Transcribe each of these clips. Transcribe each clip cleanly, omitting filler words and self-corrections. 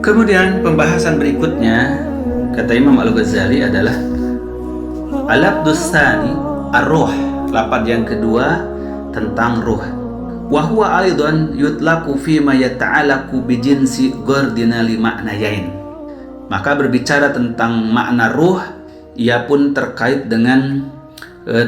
Kemudian pembahasan berikutnya kata Imam Al-Ghazali adalah al-lafdzus tsani ar-ruh, lafaz yang kedua tentang ruh. Wa huwa aidan yutlaqu fi ma yata'allaqu bi jinsi ghardina li ma'nayain. Maka berbicara tentang makna ruh, ia pun terkait dengan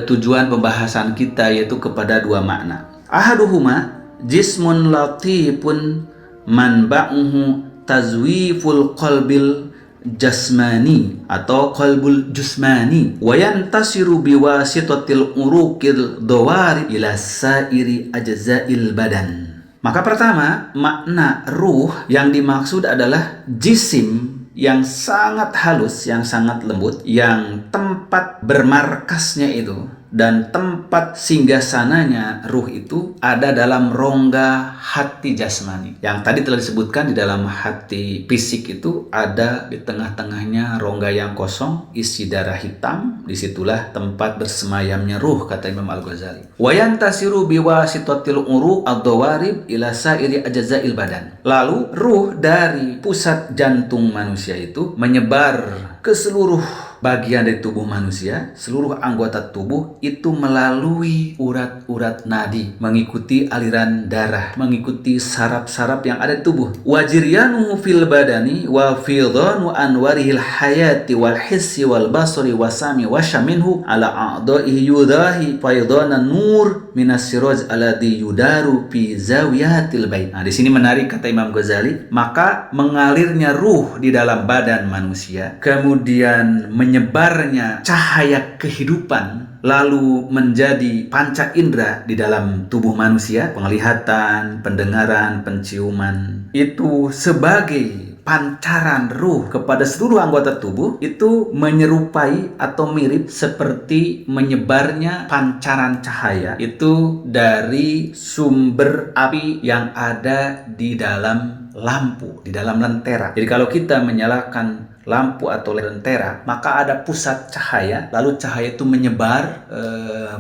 tujuan pembahasan kita, yaitu kepada dua makna. Ahaduhuma jismun latifun manba'uhu tazwiful qalbil jasmani atau qalbul jusmani wa yantasiru biwasitatil uruqil dawari ila sairi ajza'il badan. Maka pertama, makna ruh yang dimaksud adalah jisim yang sangat halus, yang sangat lembut, yang tempat bermarkasnya itu dan tempat singgasananya ruh itu ada dalam rongga hati jasmani. Yang tadi telah disebutkan, di dalam hati fisik itu ada di tengah-tengahnya rongga yang kosong, isi darah hitam. Disitulah tempat bersemayamnya ruh, kata Imam Al-Ghazali. Wa yantasiru biwasitatil uruq ad-dawarib ila sairi ajza'il badan. Lalu ruh dari pusat jantung manusia itu menyebar ke seluruh bagian dari tubuh manusia, seluruh anggota tubuh itu melalui urat-urat nadi, mengikuti aliran darah, mengikuti saraf-saraf yang ada di tubuh. Wajiryanuhu fil badani wa fidhanu anwarihil hayati wal hissi wal basri wasami wasyaminhu ala a'dha'ihi yudahi faidana nur minas siraj alladhi yudaru fi zawiyatil bait. Nah, di sini menarik kata Imam Ghazali, maka mengalirnya ruh di dalam badan manusia, kemudian menyebarnya cahaya kehidupan, lalu menjadi panca indera di dalam tubuh manusia, penglihatan, pendengaran, penciuman, itu sebagai pancaran ruh kepada seluruh anggota tubuh, itu menyerupai atau mirip seperti menyebarnya pancaran cahaya itu dari sumber api yang ada di dalam lampu, di dalam lentera. Jadi kalau kita menyalakan lampu atau lentera, maka ada pusat cahaya, lalu cahaya itu menyebar,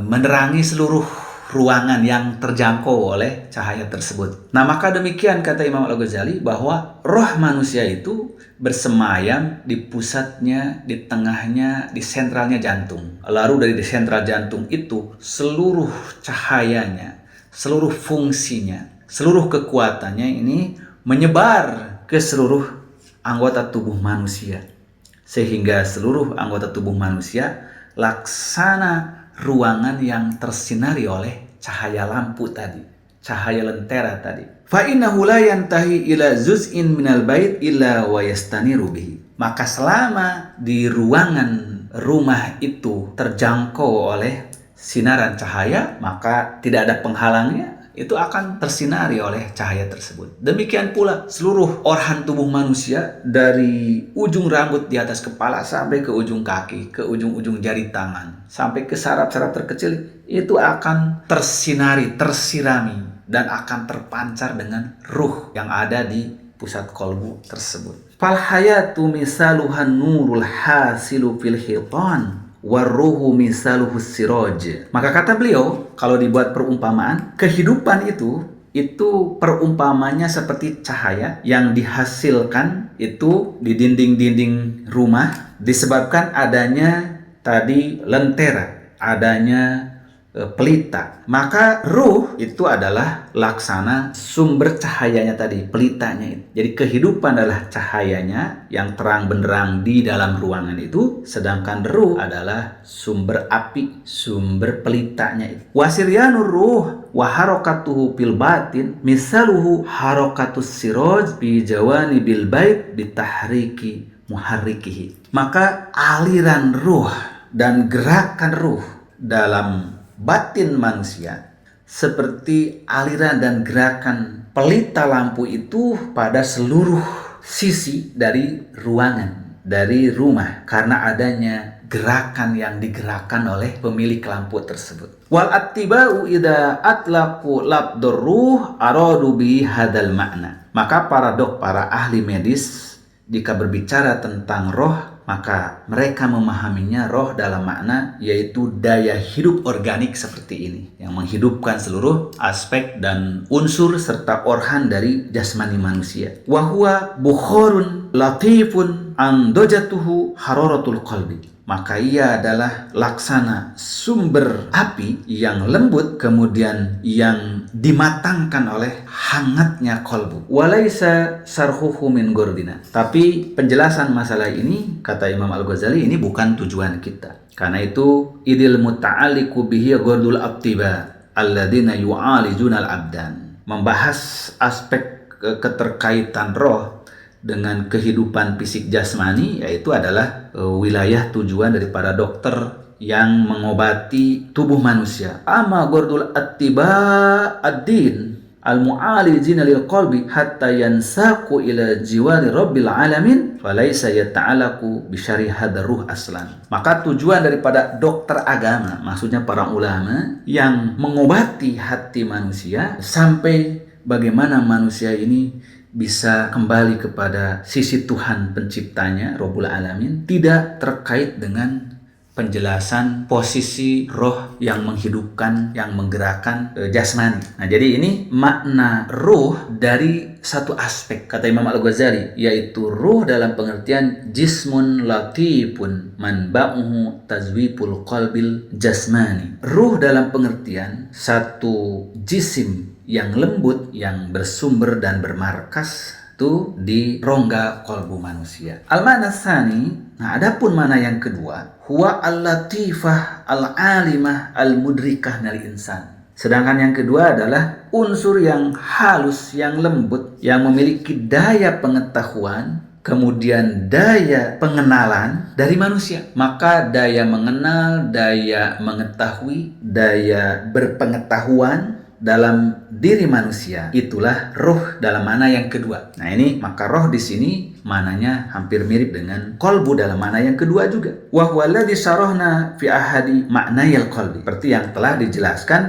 menerangi seluruh ruangan yang terjangkau oleh cahaya tersebut. Nah, maka demikian kata Imam Al-Ghazali bahwa roh manusia itu bersemayam di pusatnya, di tengahnya, di sentralnya jantung. Lalu dari sentral jantung itu seluruh cahayanya, seluruh fungsinya, seluruh kekuatannya ini menyebar ke seluruh anggota tubuh manusia, sehingga seluruh anggota tubuh manusia laksana ruangan yang tersinari oleh cahaya lampu tadi, cahaya lentera tadi. Fa innahu la yantahi ila juz'in minal bait illa wa yastaniru bihi. Maka selama di ruangan rumah itu terjangkau oleh sinaran cahaya, maka tidak ada penghalangnya, itu akan tersinari oleh cahaya tersebut. Demikian pula seluruh organ tubuh manusia, dari ujung rambut di atas kepala sampai ke ujung kaki, ke ujung-ujung jari tangan, sampai ke saraf-saraf terkecil, itu akan tersinari, tersirami, dan akan terpancar dengan ruh yang ada di pusat kolbu tersebut. Fal hayatu misaluhan nurul hasilu fil hitan warruhu misaluhu siraj. Maka kata beliau, kalau dibuat perumpamaan, kehidupan itu perumpamanya seperti cahaya yang dihasilkan itu di dinding-dinding rumah disebabkan adanya tadi lentera, adanya pelita. Maka ruh itu adalah laksana sumber cahayanya tadi, pelitanya itu. Jadi kehidupan adalah cahayanya yang terang benderang di dalam ruangan itu, sedangkan ruh adalah sumber api, sumber pelitanya itu. Wasiryanur ruh wa harakatuhu fil batin misaluhu harakatus siraj bi jawanibil bait bitahriki muharrikihi. Maka aliran ruh dan gerakan ruh dalam batin manusia seperti aliran dan gerakan pelita lampu itu pada seluruh sisi dari ruangan, dari rumah, karena adanya gerakan yang digerakkan oleh pemilik lampu tersebut. Wal attiba'u idza atlaqu labdur ruh aradu bi hadal makna. Maka para ahli medis jika berbicara tentang roh, Maka mereka memahaminya roh dalam makna yaitu daya hidup organik seperti ini, yang menghidupkan seluruh aspek dan unsur serta organ dari jasmani manusia. Wa huwa bukhorun latifun andojatuhu hararatul qalbi. Maka ia adalah laksana sumber api yang lembut kemudian yang dimatangkan oleh hangatnya kolbu. Walaisa sarhuhu min gordina. Tapi penjelasan masalah ini, kata Imam Al-Ghazali, ini bukan tujuan kita. Karena itu idil muta'alliqu bihi gordul abtiba alladina yu'alijunal abdan. Membahas aspek keterkaitan roh dengan kehidupan fisik jasmani, yaitu adalah wilayah tujuan daripada dokter yang mengobati tubuh manusia. Amma gordul attiba ad-din al-mu'alijina lil qalbi hatta yansaku ila jiwari rabbil alamin falaysa yata'alaku bisyari hadar ruh aslan. Maka tujuan daripada dokter agama, maksudnya para ulama yang mengobati hati manusia sampai bagaimana manusia ini bisa kembali kepada sisi Tuhan penciptanya, Rabbul Alamin, tidak terkait dengan penjelasan posisi roh yang menghidupkan, yang menggerakkan jasmani. Nah, jadi ini makna ruh dari satu aspek, kata Imam Al-Ghazali, yaitu ruh dalam pengertian jismun latifun manba'uhu tazwipul qalbil jasmani. Ruh dalam pengertian satu jisim yang lembut, yang bersumber dan bermarkas itu di rongga kolbu manusia. Al-ma'na tsani, nah adapun mana yang kedua, huwa al-latifah al-alimah al-mudrikah nal insan. Sedangkan yang kedua adalah unsur yang halus, yang lembut, yang memiliki daya pengetahuan, kemudian daya pengenalan dari manusia. Maka daya mengenal, daya mengetahui, daya berpengetahuan dalam diri manusia, itulah roh dalam makna yang kedua. Nah ini, maka roh di sini mananya hampir mirip dengan kolbu dalam makna yang kedua juga. Wa huwa alladzi syarahna fi ahadi ma'nayil qalbi. Seperti yang telah dijelaskan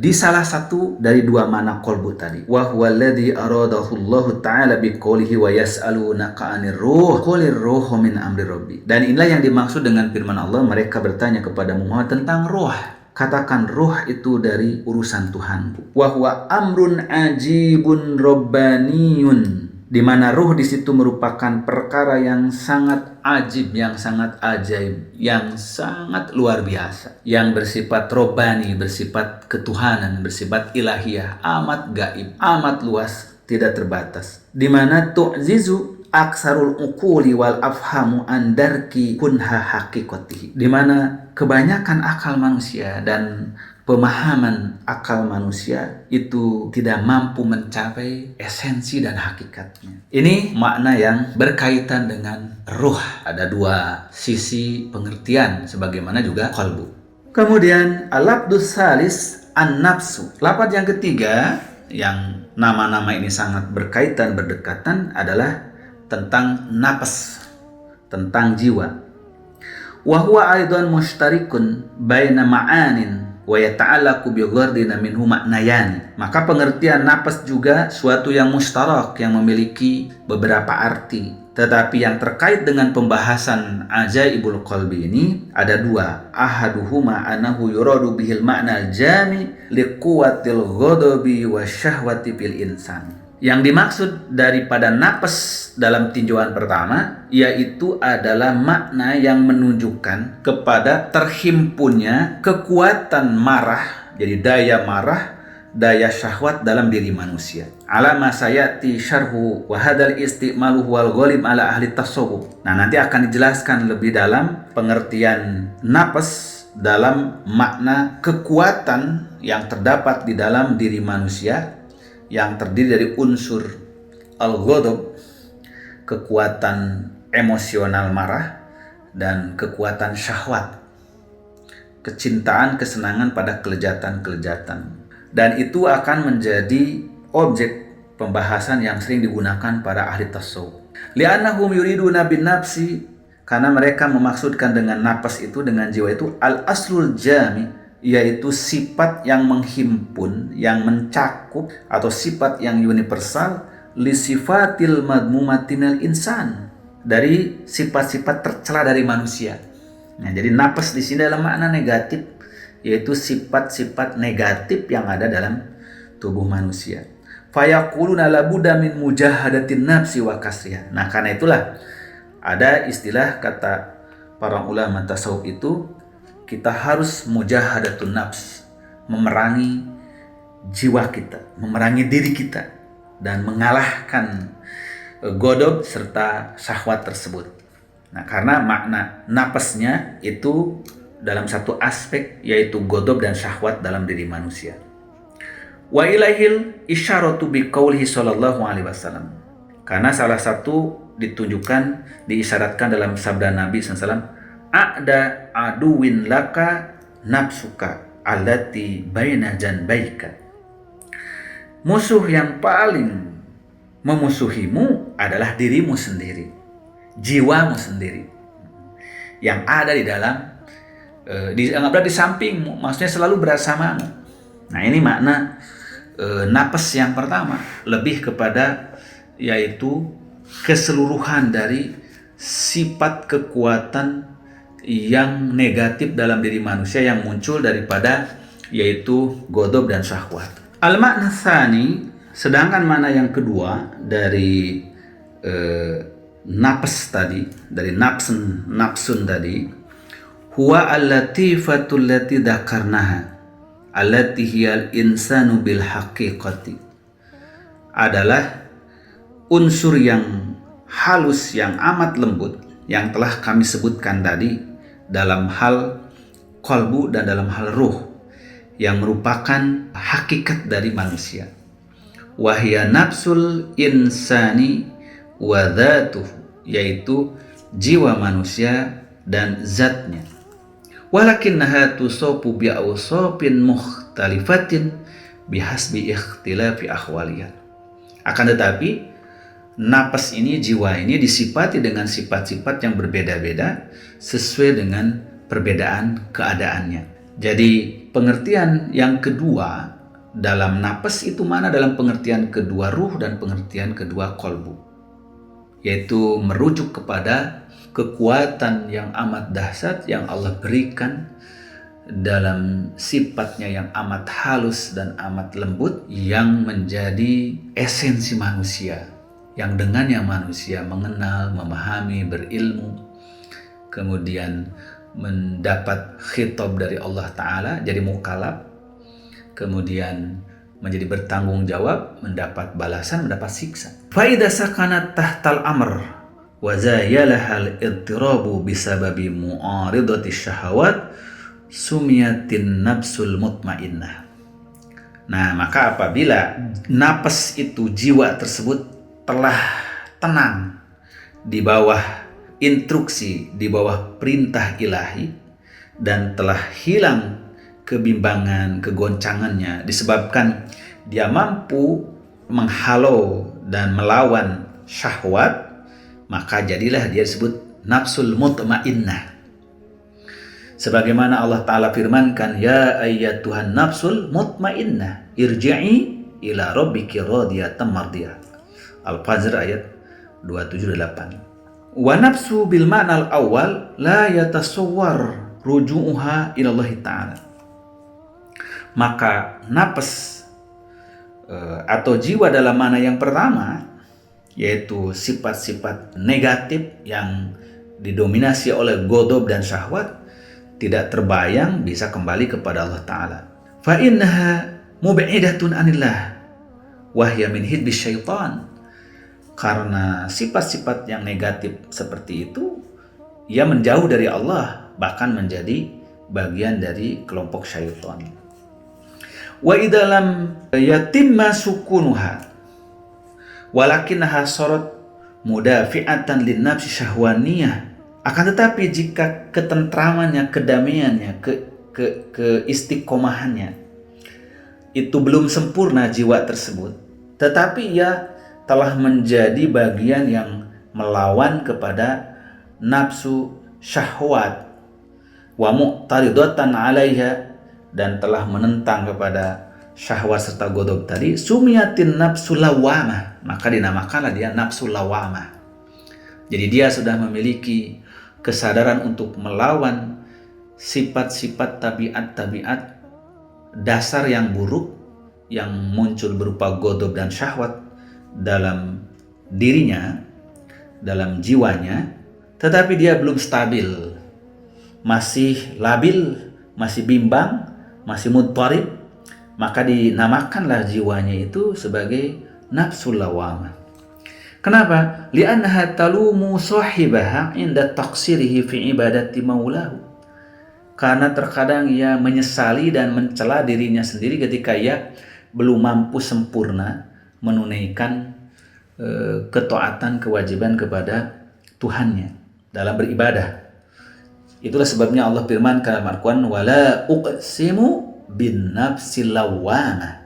di salah satu dari dua makna kolbu tadi. Wa huwa alladzi aradahu Allah Ta'ala bi qoulihi wa yas'alunaka 'anir ruh qulir ruhu min amri rabbi. Dan inilah yang dimaksud dengan firman Allah, mereka bertanya kepada Muhammad tentang roh. Katakan ruh itu dari urusan Tuhanku. Wa huwa amrun ajibun robbaniyun. Di mana ruh di situ merupakan perkara yang sangat ajib, yang sangat ajaib, yang sangat luar biasa, yang bersifat robbani, bersifat ketuhanan, bersifat ilahiyah, amat gaib, amat luas, tidak terbatas. Di mana tu'zizu aksarul uquli wal afhamu andarki kunha haqiqatihi. Di mana kebanyakan akal manusia dan pemahaman akal manusia itu tidak mampu mencapai esensi dan hakikatnya. Ini makna yang berkaitan dengan ruh. Ada dua sisi pengertian sebagaimana juga qalbu. Kemudian al-labdus salis an-nafsu. Lafaz yang ketiga yang nama-nama ini sangat berkaitan, berdekatan adalah tentang nafas, tentang jiwa. Wa huwa aidan mushtarikun baina ma'anin wa yata'allaqu bi ghardina minhu ma'nayan. Maka pengertian nafas juga suatu yang mustarak, yang memiliki beberapa arti. Tetapi yang terkait dengan pembahasan ajaibul qalbi ini ada dua. Ahaduhuma anahu yuradu bihil ma'nal jami liquwatil ghadabi wa syahwati fil insan. Yang dimaksud daripada nafas dalam tinjauan pertama yaitu adalah makna yang menunjukkan kepada terhimpunnya kekuatan marah, jadi daya marah, daya syahwat dalam diri manusia. Alama sayati syarhu wa hadal istimaluhu wal ghalib ala ahli tasawuf. Nah, nanti akan dijelaskan lebih dalam pengertian nafas dalam makna kekuatan yang terdapat di dalam diri manusia, yang terdiri dari unsur al-ghadab, kekuatan emosional marah, dan kekuatan syahwat, kecintaan, kesenangan pada kelezatan-kelezatan. Dan itu akan menjadi objek pembahasan yang sering digunakan para ahli tasawuf. Li'annahum yuriduna bin nafsi, karena mereka memaksudkan dengan nafas itu, dengan jiwa itu, al-aslul jami, yaitu sifat yang menghimpun, yang mencakup, atau sifat yang universal li sifatil madmumatinal insan, dari sifat-sifat tercela dari manusia. Nah, jadi nafas di sini dalam makna negatif, yaitu sifat-sifat negatif yang ada dalam tubuh manusia. Fayaquluna labudda min mujahadatin nafsi wa kasriha. Nah, karena itulah ada istilah kata para ulama tasawuf itu, kita harus mujahadatun nafs, memerangi jiwa kita, memerangi diri kita, dan mengalahkan godob serta syahwat tersebut. Nah, karena makna napasnya itu dalam satu aspek, yaitu godob dan syahwat dalam diri manusia. Wa ilaihil isyaratu biqaulihi sallallahu alaihi wasallam. Karena salah satu ditunjukkan, diisyaratkan dalam sabda Nabi SAW, a'da aduwin laka nafsuka allati baina janbaika. Musuh yang paling memusuhimu adalah dirimu sendiri, jiwamu sendiri, yang ada di dalam anggaplah di sampingmu, maksudnya selalu bersamamu. Nah, ini makna napas yang pertama, lebih kepada yaitu keseluruhan dari sifat kekuatan yang negatif dalam diri manusia yang muncul daripada yaitu godob dan syahwat. Al-makna tsani, sedangkan makna yang kedua dari nafs tadi, dari nafsun tadi, huwa al-latifatul lati dzakarnaha allati hiyal insanu bil haqiqati, adalah unsur yang halus, yang amat lembut, yang telah kami sebutkan tadi dalam hal qalbu dan dalam hal ruh, yang merupakan hakikat dari manusia. Wahya nafsul insani wa dhatuhu, yaitu jiwa manusia dan zatnya. Walakinnaha tusafu bi awsafin mukhtalifatin bihasbi ikhtilafi ahwaliha. Akan tetapi napas ini, jiwa ini disifati dengan sifat-sifat yang berbeda-beda sesuai dengan perbedaan keadaannya. Jadi pengertian yang kedua dalam napas itu mana dalam pengertian kedua ruh dan pengertian kedua qalbu, yaitu merujuk kepada kekuatan yang amat dahsyat yang Allah berikan dalam sifatnya yang amat halus dan amat lembut, yang menjadi esensi manusia, yang dengannya manusia mengenal, memahami, berilmu, kemudian mendapat khitab dari Allah Ta'ala, jadi mukallaf, kemudian menjadi bertanggung jawab, mendapat balasan, mendapat siksa. Faida sakanat tahtal amr wa zayalahal ittirabu bisababi mu'aridati syahawat sumiyatin nafsul mutmainnah. Nah, maka apabila napas itu, jiwa tersebut telah tenang di bawah instruksi, di bawah perintah ilahi, dan telah hilang kebimbangan, kegoncangannya disebabkan dia mampu menghalau dan melawan syahwat, maka jadilah dia disebut nafsul mutmainnah. Sebagaimana Allah Ta'ala firmankan, ya ayyatuhan nafsul mutmainnah irji'i ila rabbiki radiyatan mardiyah. Al-Fajr ayat 278. Wa nafsu bil ma'nal awal la yatasawwar ruju'uha ila Allah Ta'ala. Maka nafas atau jiwa dalam mana yang pertama, yaitu sifat-sifat negatif yang didominasi oleh godob dan syahwat, tidak terbayang bisa kembali kepada Allah Ta'ala. Fa innaha mub'idatun anillah wahya min hidbis syaitan. Karena sifat-sifat yang negatif seperti itu, ia menjauh dari Allah, bahkan menjadi bagian dari kelompok syaitan. Wa idalam yatimma sukunuha walakinnaha sarat mudafi'atan lin nafsi syahwaniyah. Akan tetapi jika ketentramannya, kedamaiannya, keistiqomahannya itu belum sempurna jiwa tersebut, tetapi ia telah menjadi bagian yang melawan kepada nafsu syahwat wa mu'taridatan 'alaiha, dan telah menentang kepada syahwat serta godob tadi, sumiyatin nafsul lawamah, maka dinamakanlah dia nafsul lawamah. Jadi dia sudah memiliki kesadaran untuk melawan sifat-sifat tabiat-tabiat dasar yang buruk yang muncul berupa ghadab dan syahwat dalam dirinya, dalam jiwanya, tetapi dia belum stabil, masih labil, masih bimbang, masih mudtarib, maka dinamakanlah jiwanya itu sebagai nafsul lawamah. Kenapa? Li'annaha talumu sahibaha inda taqsirihi fi ibadati maulahu. Karena terkadang ia menyesali dan mencela dirinya sendiri ketika ia belum mampu sempurna menunaikan ketaatan, kewajiban kepada Tuhannya dalam beribadah. Itulah sebabnya Allah firmankan dalam Al-Quran, wala uqsimu bin nafsil lawamah,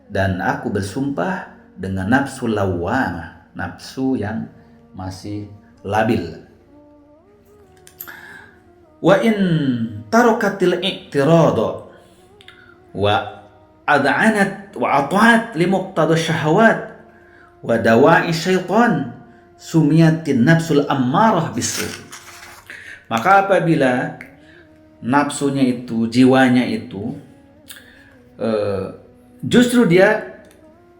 dan aku bersumpah dengan nafsu lawamah, nafsu yang masih labil. Wa in tarakatil i'tirada wa ad'anat wa ata'at li muqtada syahawat wa dawa'i syaitan sumiyatin nafsul ammarah bisu. Maka apabila nafsunya itu, jiwanya itu justru dia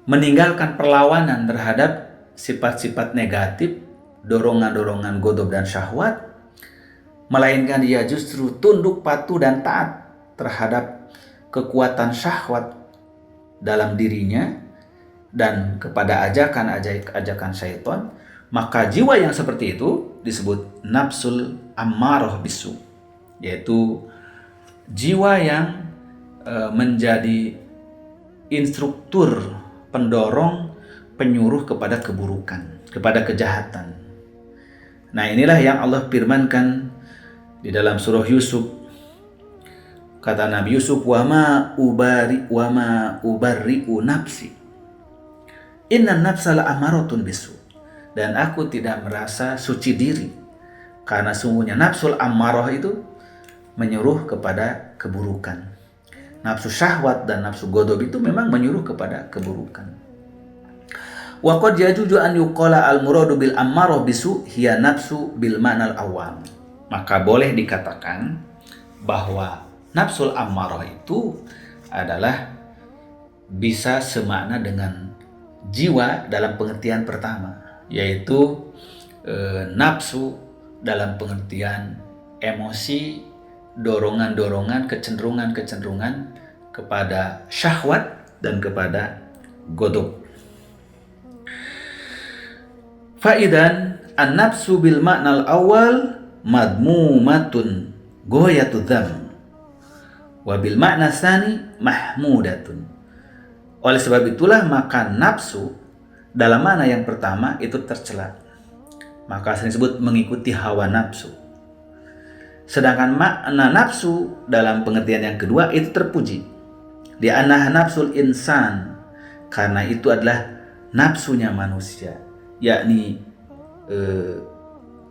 meninggalkan perlawanan terhadap sifat-sifat negatif, dorongan-dorongan ghadab dan syahwat, melainkan dia justru tunduk patuh dan taat terhadap kekuatan syahwat dalam dirinya dan kepada ajakan syaitan, maka jiwa yang seperti itu disebut nafsul ammarah bisu, yaitu jiwa yang menjadi instruktur, pendorong, penyuruh kepada keburukan, kepada kejahatan. Nah, inilah yang Allah firmankan di dalam surah Yusuf. Kata Nabi Yusuf, wa ma ubarri'u nafsi innan nafsa la'amaratun bisu. Dan aku tidak merasa suci diri, karena sungguhnya nafsul ammarah itu menyuruh kepada keburukan. Nafsu syahwat dan nafsu ghadab itu memang menyuruh kepada keburukan. Wa qad yajuzu an yuqala al-muradu bil ammarah bisu hiya nafsu bil ma'nal awam. Maka boleh dikatakan bahwa nafsul ammarah itu adalah bisa semakna dengan jiwa dalam pengertian pertama, yaitu nafsu dalam pengertian emosi, dorongan-dorongan, kecenderungan-kecenderungan kepada syahwat dan kepada ghadab. Faidan an-nafsu bil ma'nal awal madmumatun ghayatu dzam wa bil ma'na tsani mahmudatun. Oleh sebab itulah maka nafsu dalam makna yang pertama itu tercela, maka sering disebut mengikuti hawa nafsu. Sedangkan makna nafsu dalam pengertian yang kedua itu terpuji, di anah nafsul insan, karena itu adalah nafsunya manusia, yakni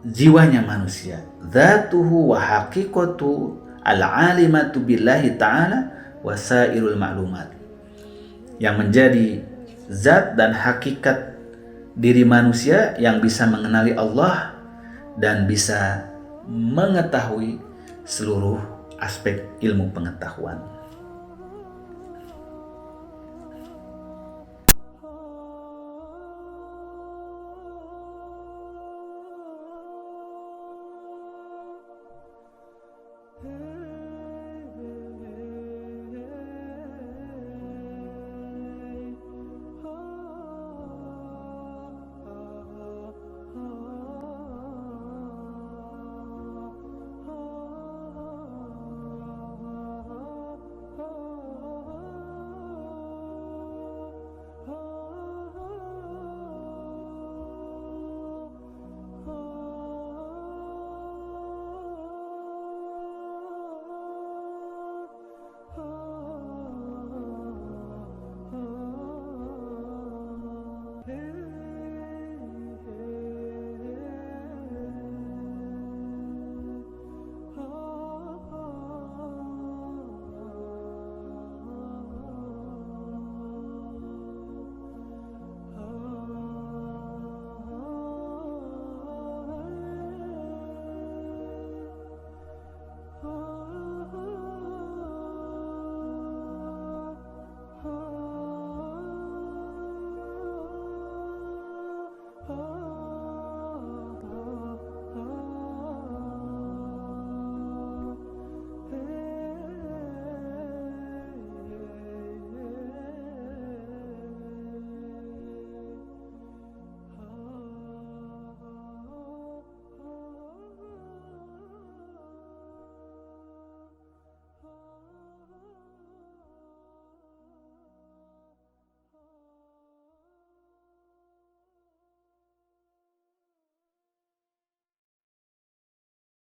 jiwanya manusia, dzatuhu wa haqiqatu al-alimatu billahi ta'ala wa sairul ma'lumat, yang menjadi zat dan hakikat diri manusia yang bisa mengenali Allah dan bisa mengetahui seluruh aspek ilmu pengetahuan.